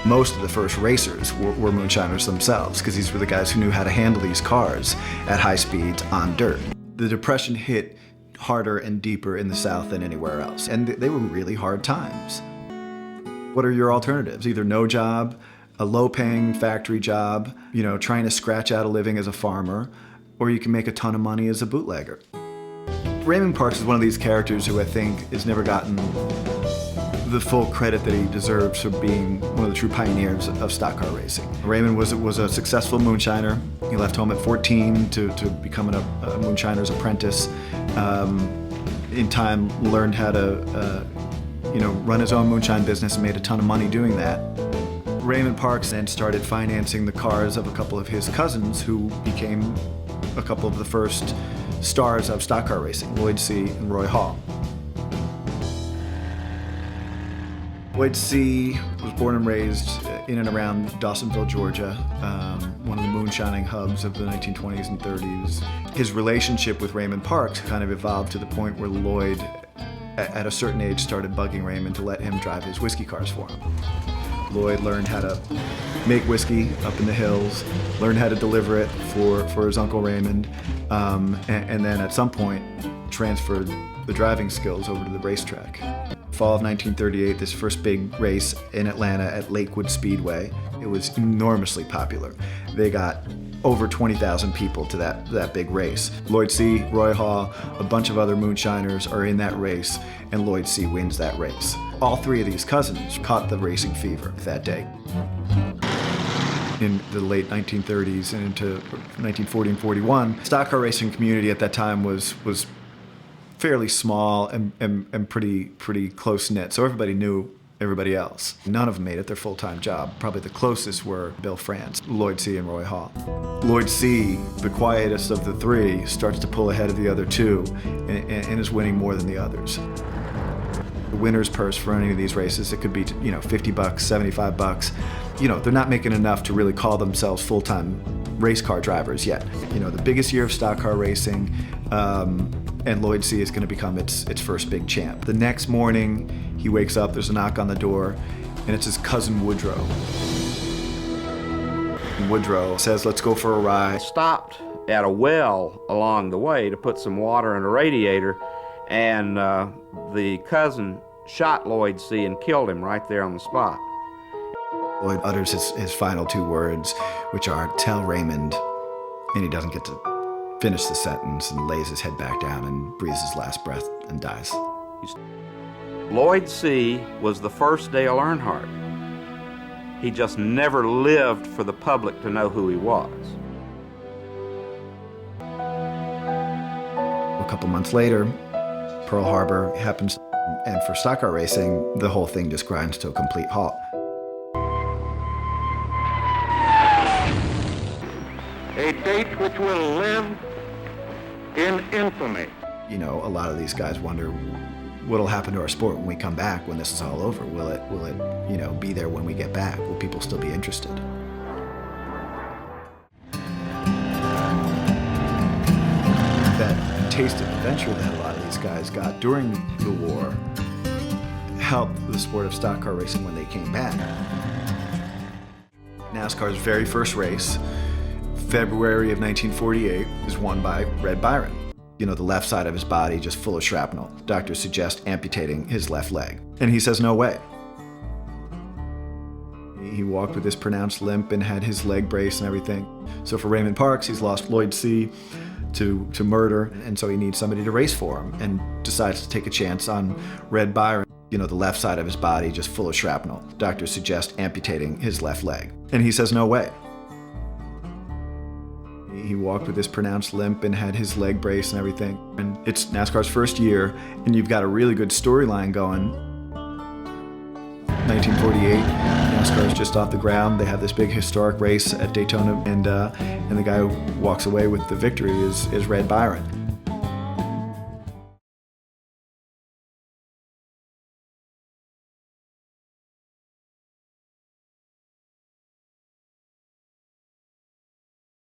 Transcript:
Most of the first racers were moonshiners themselves, because these were the guys who knew how to handle these cars at high speeds on dirt. The Depression hit harder and deeper in the South than anywhere else, and they were really hard times. What are your alternatives? Either no job, a low-paying factory job, trying to scratch out a living as a farmer, or you can make a ton of money as a bootlegger. Raymond Parks is one of these characters who I think has never gotten the full credit that he deserves for being one of the true pioneers of stock car racing. Raymond was a successful moonshiner. He left home at 14 to become a moonshiner's apprentice. In time, learned how to run his own moonshine business and made a ton of money doing that. Raymond Parks then started financing the cars of a couple of his cousins who became a couple of the first stars of stock car racing, Lloyd C. and Roy Hall. Lloyd C. was born and raised in and around Dawsonville, Georgia, one of the moonshining hubs of the 1920s and 30s. His relationship with Raymond Parks kind of evolved to the point where Lloyd, at a certain age, started bugging Raymond to let him drive his whiskey cars for him. Lloyd learned how to make whiskey up in the hills, learned how to deliver it for his Uncle Raymond, and then at some point transferred the driving skills over to the racetrack. Fall of 1938, this first big race in Atlanta at Lakewood Speedway, it was enormously popular. They got over 20,000 people to that big race. Lloyd C., Roy Hall, a bunch of other moonshiners are in that race, and Lloyd C. wins that race. All three of these cousins caught the racing fever that day. In the late 1930s and into 1940 and 41, stock car racing community at that time was fairly small and pretty close-knit, so everybody knew everybody else. None of them made it their full-time job. Probably the closest were Bill France, Lloyd C. and Roy Hall. Lloyd C., the quietest of the three, starts to pull ahead of the other two and is winning more than the others. The winner's purse for any of these races, it could be $50, $75. They're not making enough to really call themselves full-time race car drivers yet. The biggest year of stock car racing, and Lloyd C. is going to become its first big champ. The next morning, he wakes up, there's a knock on the door, and it's his cousin Woodrow. And Woodrow says, "Let's go for a ride." Stopped at a well along the way to put some water in a radiator, and the cousin shot Lloyd C. and killed him right there on the spot. Lloyd utters his final two words, which are, "Tell Raymond," and he doesn't get to finish the sentence and lays his head back down and breathes his last breath and dies. Lloyd C. was the first Dale Earnhardt. He just never lived for the public to know who he was. A couple months later, Pearl Harbor happens, and for stock car racing, the whole thing just grinds to a complete halt. A date which will live in infamy. A lot of these guys wonder what'll happen to our sport when we come back, when this is all over. Will it be there when we get back? Will people still be interested? That taste of adventure that a lot of these guys got during the war helped the sport of stock car racing when they came back. NASCAR's very first race, February of 1948, is won by Red Byron. The left side of his body just full of shrapnel. Doctors suggest amputating his left leg. And he says, "No way." He walked with this pronounced limp and had his leg brace and everything. So for Raymond Parks, he's lost Lloyd C. to murder, and so he needs somebody to race for him, and decides to take a chance on Red Byron. The left side of his body just full of shrapnel. Doctors suggest amputating his left leg. And he says, "No way." He walked with this pronounced limp and had his leg brace and everything. And it's NASCAR's first year, and you've got a really good storyline going. 1948, NASCAR is just off the ground. They have this big historic race at Daytona, and the guy who walks away with the victory is Red Byron.